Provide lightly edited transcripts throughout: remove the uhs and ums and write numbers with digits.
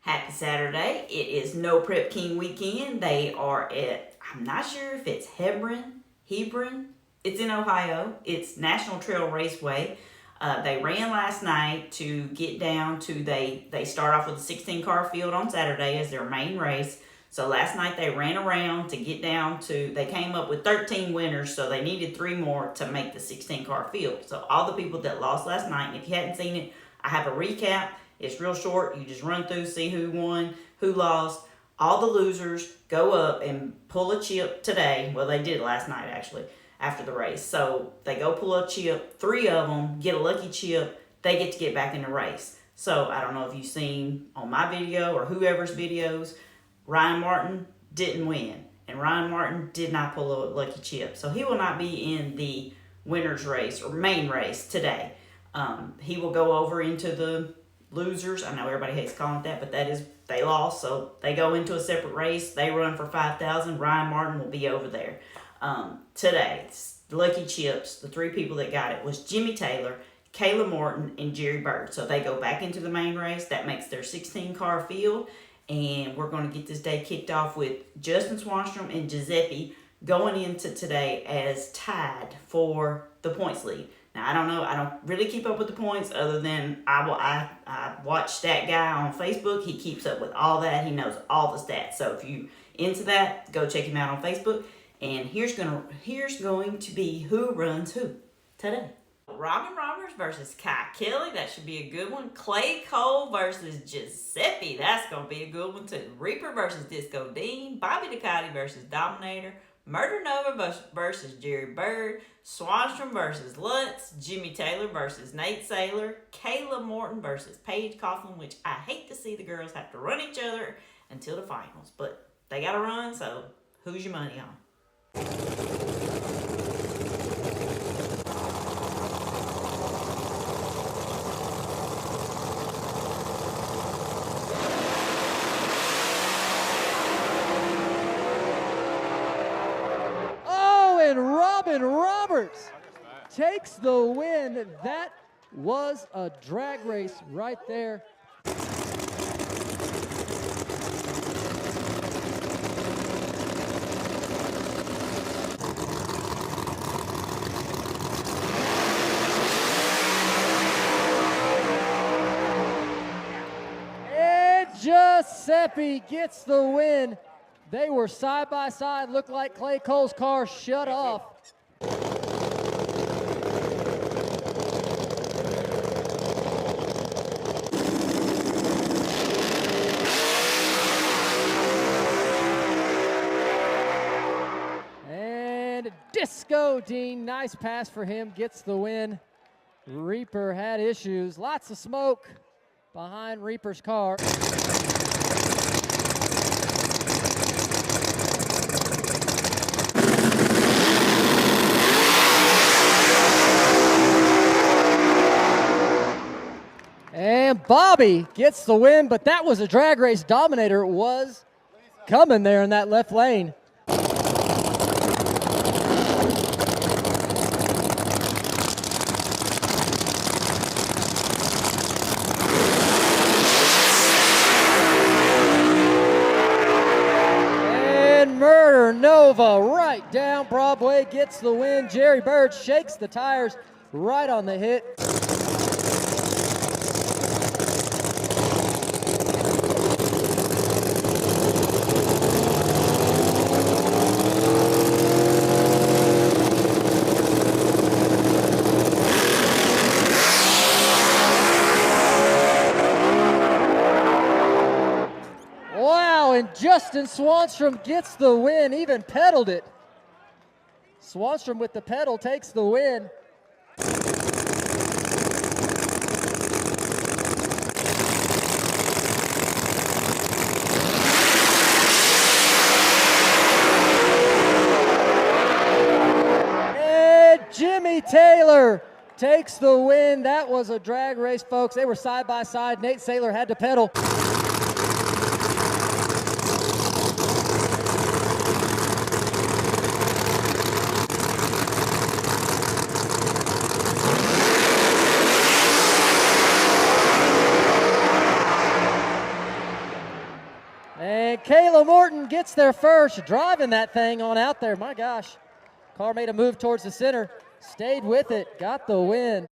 Happy Saturday. It is No Prep King weekend. They are at, I'm not sure if it's Hebron. It's in Ohio. It's National Trail Raceway. They ran last night to get down to, they start off with a 16-car field on Saturday as their main race. So last night they ran around to get down to, they came up with 13 winners, so they needed 3 more to make the 16-car field. So all the people that lost last night, and if you hadn't seen it, I have a recap. It's real short. You just run through, see who won, who lost. All the losers go up and pull a chip today. Well, they did it last night, actually, after the race. So they go pull a chip. 3 of them get a lucky chip. They get to get back in the race. So I don't know if you've seen on my video or whoever's videos, Ryan Martin didn't win. And Ryan Martin did not pull a lucky chip. So he will not be in the winner's race or main race today. He will go over into the losers. I know everybody hates calling it that, but that is, they lost, so they go into a separate race. They run for $5,000. Ryan Martin will be over there. Today, lucky chips, the 3 people that got it was Jimmy Taylor, Kayla Morton, and Jerry Bird. So they go back into the main race. That makes their 16-car field, and we're going to get this day kicked off with Justin Swanstrom and Giuseppe going into today as tied for the points lead. Now, I don't know. I don't really keep up with the points other than I watch that guy on Facebook. He keeps up with all that. He knows all the stats. So if you into that, go check him out on Facebook. And here's going to be who runs who today. Robin Roberts versus Kai Kelly. That should be a good one. Clay Cole versus Giuseppe. That's going to be a good one too. Reaper versus Disco Dean. Bobby Ducati versus Dominator. Murder Nova versus Jerry Bird, Swanstrom versus Lutz, Jimmy Taylor versus Nate Saylor, Kayla Morton versus Paige Coughlin, which I hate to see the girls have to run each other until the finals, but they got to run, so who's your money on? Robin Roberts takes the win. That was a drag race right there. And Giuseppe gets the win. They were side by side, looked like Clay Cole's car shut off. And Disco Dean, nice pass for him, gets the win. Reaper had issues, lots of smoke behind Reaper's car. And Bobby gets the win, but that was a drag race. Dominator was coming there in that left lane. And Murder Nova right down Broadway gets the win. Jerry Bird shakes the tires right on the hit. And Justin Swanstrom gets the win, even pedaled it. Swanstrom with the pedal takes the win. And Jimmy Taylor takes the win. That was a drag race, folks. They were side by side. Nate Saylor had to pedal. And Kayla Morton gets there first, driving that thing on out there. My gosh. Car made a move towards the center, stayed with it, got the win.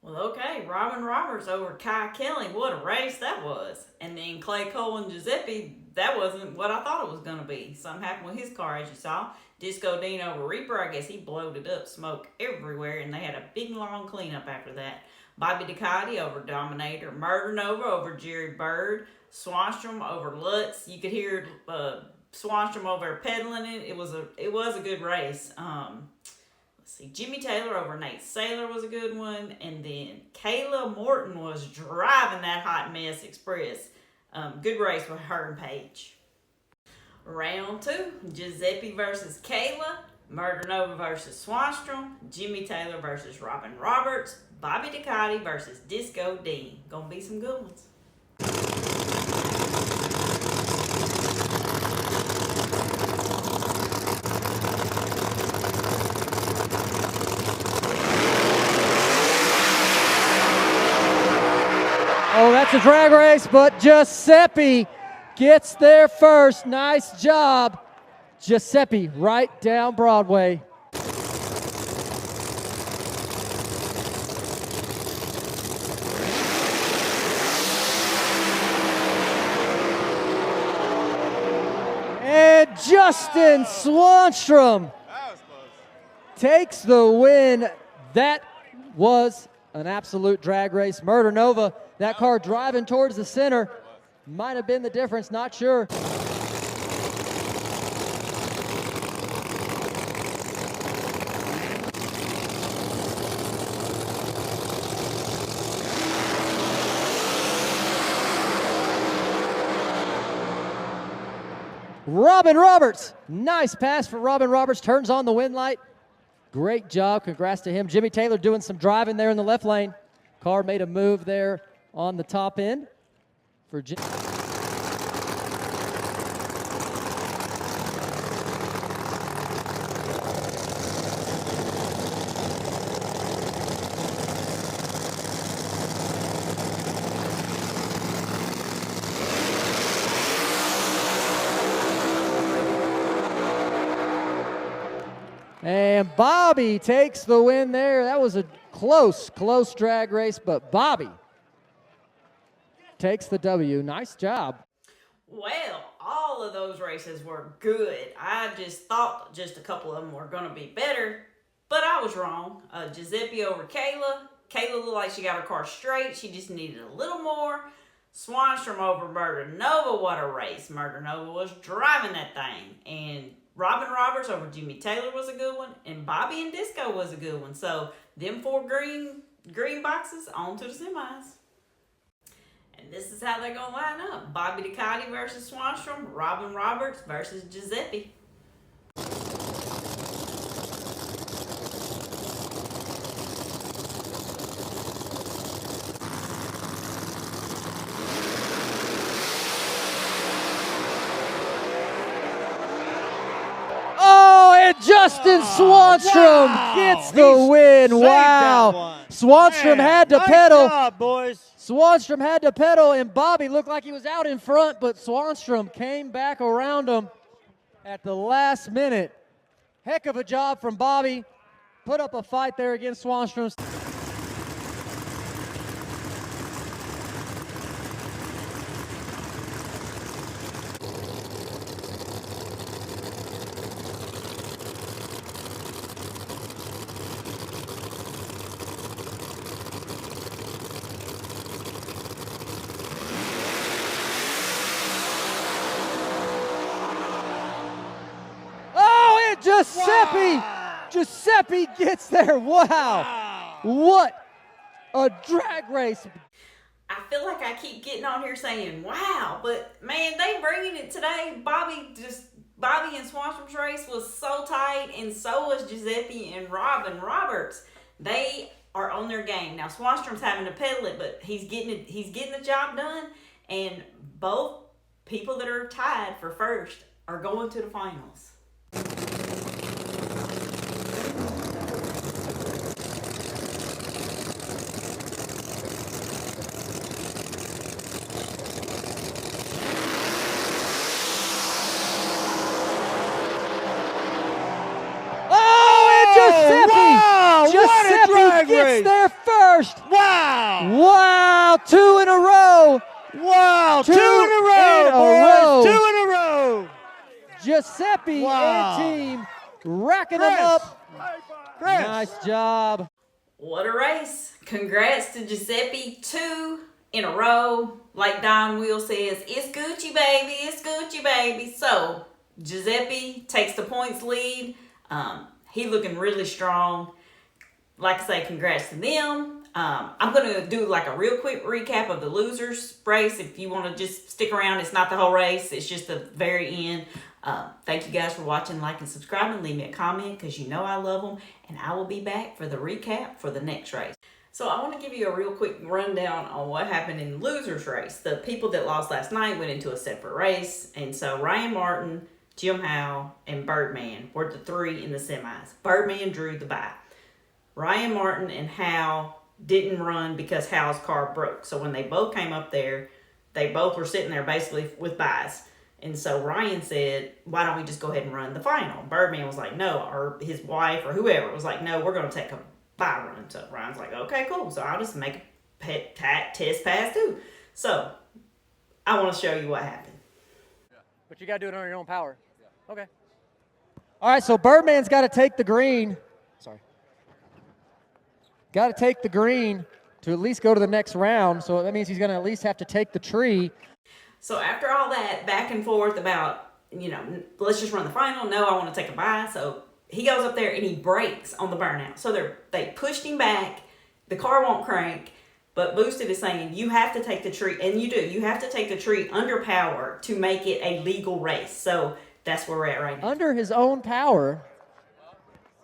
Well, okay, Robin Roberts over Kai Kelly. What a race that was. And then Clay Cole and Giuseppe, that wasn't what I thought it was going to be. Something happened with his car, as you saw. Disco Dean over Reaper, I guess he blowed it up, smoke everywhere, and they had a big, long cleanup after that. Bobby Ducati over Dominator. Murder Nova over Jerry Bird. Swanstrom over Lutz. You could hear Swanstrom over pedaling it. It was a good race. Let's see, Jimmy Taylor over Nate Saylor was a good one, and then Kayla Morton was driving that hot mess express. Good race with her and Paige. Round 2, Giuseppe versus Kayla, Murder Nova versus Swanstrom, Jimmy Taylor versus Robin Roberts, Bobby Ducati versus Disco Dean. Gonna be some good ones. Oh, that's a drag race, but Giuseppe gets there first. Nice job. Giuseppe right down Broadway. And Justin Swanstrom takes the win. That was an absolute drag race. Murder Nova, that car driving towards the center, might have been the difference, not sure. Robin Roberts, nice pass for Robin Roberts, turns on the win light. Great job, congrats to him. Jimmy Taylor doing some driving there in the left lane. Car made a move there on the top end for Jimmy. And Bobby takes the win there. That was a close drag race, but Bobby takes the W. Nice job. Well, all of those races were good. I just thought just a couple of them were going to be better, but I was wrong. Giuseppe over Kayla. Kayla looked like she got her car straight. She just needed a little more. Swanstrom over Murder Nova. What a race. Murder Nova was driving that thing. And Robin Roberts over Jimmy Taylor was a good one, and Bobby and Disco was a good one. So them 4 green boxes on to the semis. And this is how they're going to line up. Bobby Ducati versus Swanstrom, Robin Roberts versus Giuseppe. Justin Swanstrom gets the win. Wow. Swanstrom had to pedal. Job, boys. Swanstrom had to pedal, and Bobby looked like he was out in front, but Swanstrom came back around him at the last minute. Heck of a job from Bobby. Put up a fight there against Swanstrom. Giuseppe gets there. Wow. What a drag race. I feel like I keep getting on here saying, wow, but man, they bringing it today. Bobby and Swanstrom's race was so tight, and so was Giuseppe and Robin Roberts. They are on their game. Now, Swanstrom's having to pedal it, but he's getting the job done, and both people that are tied for first are going to the finals. Wow, 2 in a row. Wow, two in a in row, a boys. row. 2 in a row. Giuseppe Wow. and team racking them Chris. up. Chris. Nice job. What a race. Congrats to Giuseppe. 2 in a row. Like Don Will says, it's Gucci, baby. It's Gucci, baby. So, Giuseppe takes the points lead. He looking really strong. Like I say, congrats to them. I'm going to do like a real quick recap of the losers race. If you want to just stick around, it's not the whole race. It's just the very end. Thank you guys for watching, like, and subscribing. Leave me a comment because you know I love them. And I will be back for the recap for the next race. So I want to give you a real quick rundown on what happened in the losers race. The people that lost last night went into a separate race. And so Ryan Martin, Jim Howe, and Birdman were the 3 in the semis. Birdman drew the bye. Ryan Martin and Howe didn't run because Howe's car broke. So when they both came up there, they both were sitting there basically with byes. And so Ryan said, why don't we just go ahead and run the final? Birdman was like, no, or his wife or whoever was like, no, we're going to take a bye run. So Ryan's like, okay, cool. So I'll just make a test pass too. So I want to show you what happened. But you got to do it on your own power. Okay. All right, so Birdman's got to take the green. Sorry. Got to take the green to at least go to the next round. So that means he's going to at least have to take the tree. So after all that back and forth about, let's just run the final. No, I want to take a bye. So he goes up there and he brakes on the burnout. So they pushed him back. The car won't crank. But Boosted is saying you have to take the tree, and you do. You have to take the tree under power to make it a legal race. So that's where we're at right now. Under his own power.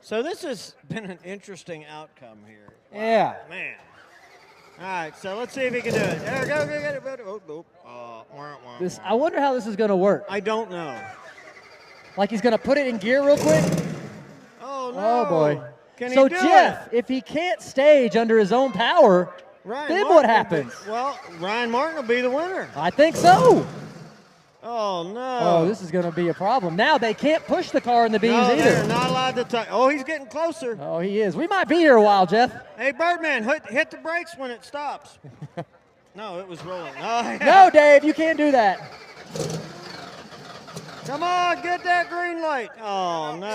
So this has been an interesting outcome here. Wow, Yeah. Man. All right, so let's see if he can do it. There we go. Get it. Oh. I wonder how this is going to work. I don't know. Like he's going to put it in gear real quick. Oh, no. Oh, boy. Can he So, do Jeff, it? if he can't stage under his own power, Ryan then Martin what happens? Well, Ryan Martin will be the winner. I think so. Oh, no. Oh, this is going to be a problem. Now they can't push the car in the beams no, either. they're not allowed to touch. Oh, he's getting closer. Oh, he is. We might be here a while, Jeff. Hey, Birdman, hit the brakes when it stops. No, it was rolling. Oh, yeah. No, Dave, you can't do that. Come on, get that green light. Oh, no.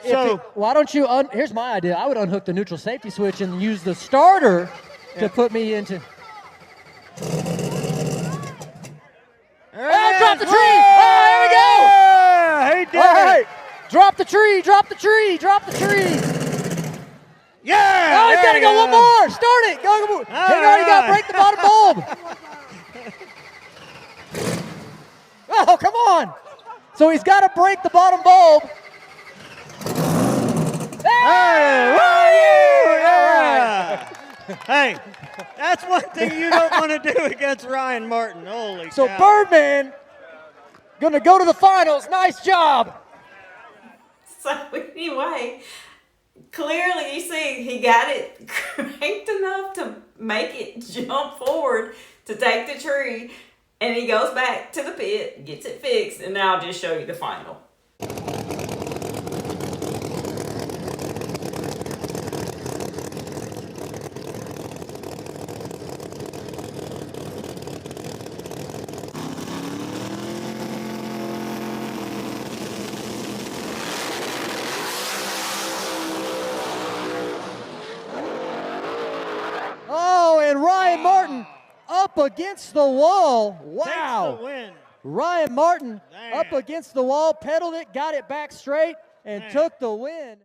So, why don't you, here's my idea. I would unhook the neutral safety switch and use the starter to put me into. Oh, drop the tree. Oh, here we go. Yeah, he did All right. it. Drop the tree. Yeah. Oh, he's got to go one more. Start it. Go. Hang on, you got to break the bottom bulb. Oh, come on. So he's got to break the bottom bulb. Hey, that's one thing you don't want to do against Ryan Martin. Holy So cow. Birdman going to go to the finals. Nice job. So anyway, clearly you see he got it cranked enough to make it jump forward to take the tree, and he goes back to the pit, gets it fixed, and now I'll just show you the final. Oh, and Ryan Martin up against the wall. Wow. Takes the win. Ryan Martin Damn. up against the wall, pedaled it, got it back straight, and took the win.